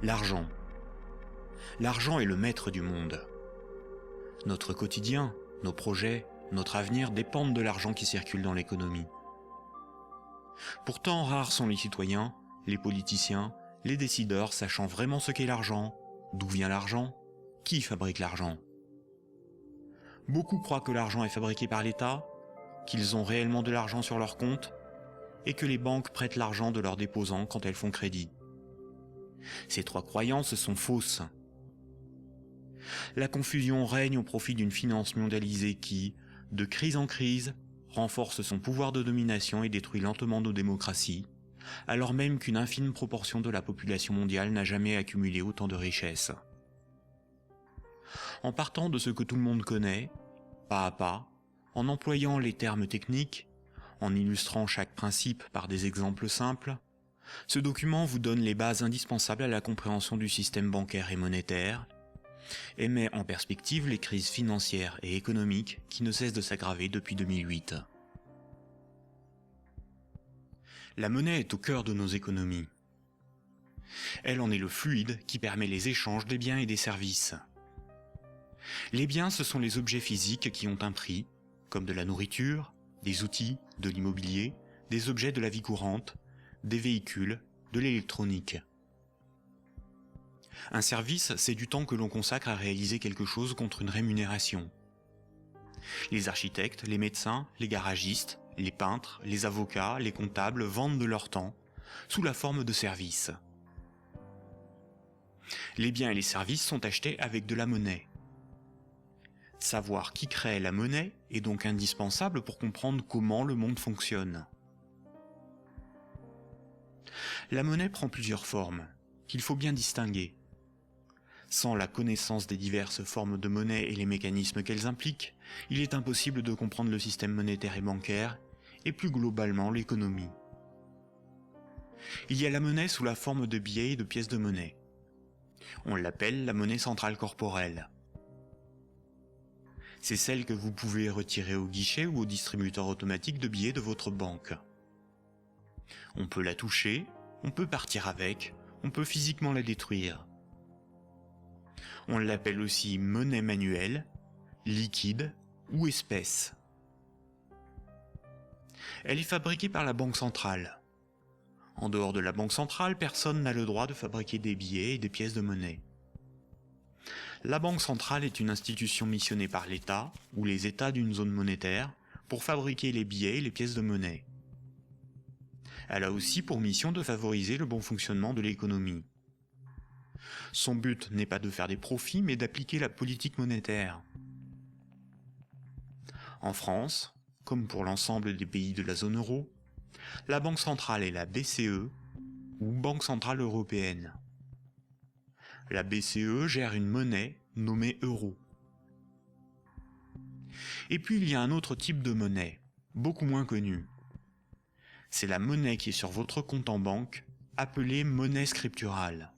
L'argent. L'argent est le maître du monde. Notre quotidien, nos projets, notre avenir dépendent de l'argent qui circule dans l'économie. Pourtant, rares sont les citoyens, les politiciens, les décideurs sachant vraiment ce qu'est l'argent, d'où vient l'argent, qui fabrique l'argent. Beaucoup croient que l'argent est fabriqué par l'État, qu'ils ont réellement de l'argent sur leur compte, et que les banques prêtent l'argent de leurs déposants quand elles font crédit. Ces trois croyances sont fausses. La confusion règne au profit d'une finance mondialisée qui, de crise en crise, renforce son pouvoir de domination et détruit lentement nos démocraties, alors même qu'une infime proportion de la population mondiale n'a jamais accumulé autant de richesses. En partant de ce que tout le monde connaît, pas à pas, en employant les termes techniques, en illustrant chaque principe par des exemples simples, ce document vous donne les bases indispensables à la compréhension du système bancaire et monétaire, et met en perspective les crises financières et économiques qui ne cessent de s'aggraver depuis 2008. La monnaie est au cœur de nos économies. Elle en est le fluide qui permet les échanges des biens et des services. Les biens, ce sont les objets physiques qui ont un prix, comme de la nourriture, des outils, de l'immobilier, des objets de la vie courante, des véhicules, de l'électronique. Un service, c'est du temps que l'on consacre à réaliser quelque chose contre une rémunération. Les architectes, les médecins, les garagistes, les peintres, les avocats, les comptables vendent de leur temps, sous la forme de services. Les biens et les services sont achetés avec de la monnaie. Savoir qui crée la monnaie est donc indispensable pour comprendre comment le monde fonctionne. La monnaie prend plusieurs formes, qu'il faut bien distinguer. Sans la connaissance des diverses formes de monnaie et les mécanismes qu'elles impliquent, il est impossible de comprendre le système monétaire et bancaire, et plus globalement l'économie. Il y a la monnaie sous la forme de billets et de pièces de monnaie. On l'appelle la monnaie centrale corporelle. C'est celle que vous pouvez retirer au guichet ou au distributeur automatique de billets de votre banque. On peut la toucher, on peut partir avec, on peut physiquement la détruire. On l'appelle aussi monnaie manuelle, liquide ou espèce. Elle est fabriquée par la Banque centrale. En dehors de la Banque centrale, personne n'a le droit de fabriquer des billets et des pièces de monnaie. La Banque centrale est une institution missionnée par l'État ou les États d'une zone monétaire pour fabriquer les billets et les pièces de monnaie. Elle a aussi pour mission de favoriser le bon fonctionnement de l'économie. Son but n'est pas de faire des profits, mais d'appliquer la politique monétaire. En France, comme pour l'ensemble des pays de la zone euro, la Banque centrale est la BCE ou Banque centrale européenne. La BCE gère une monnaie nommée euro. Et puis il y a un autre type de monnaie, beaucoup moins connu. C'est la monnaie qui est sur votre compte en banque, appelée monnaie scripturale.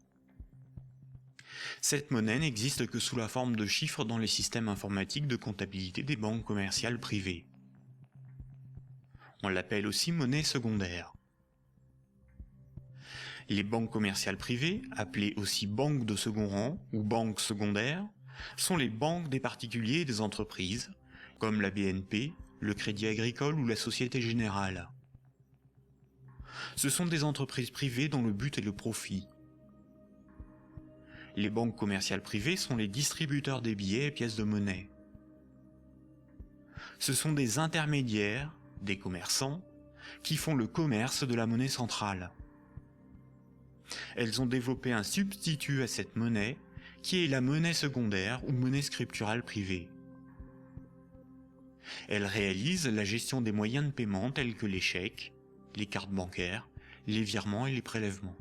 Cette monnaie n'existe que sous la forme de chiffres dans les systèmes informatiques de comptabilité des banques commerciales privées. On l'appelle aussi monnaie secondaire. Les banques commerciales privées, appelées aussi banques de second rang ou banques secondaires, sont les banques des particuliers et des entreprises, comme la BNP, le Crédit Agricole ou la Société Générale. Ce sont des entreprises privées dont le but est le profit. Les banques commerciales privées sont les distributeurs des billets et pièces de monnaie. Ce sont des intermédiaires, des commerçants, qui font le commerce de la monnaie centrale. Elles ont développé un substitut à cette monnaie, qui est la monnaie secondaire ou monnaie scripturale privée. Elles réalisent la gestion des moyens de paiement tels que les chèques, les cartes bancaires, les virements et les prélèvements.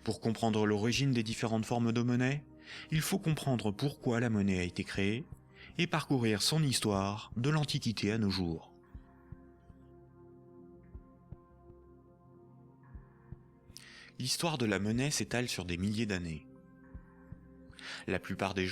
Pour comprendre l'origine des différentes formes de monnaie, il faut comprendre pourquoi la monnaie a été créée et parcourir son histoire de l'Antiquité à nos jours. L'histoire de la monnaie s'étale sur des milliers d'années. La plupart des gens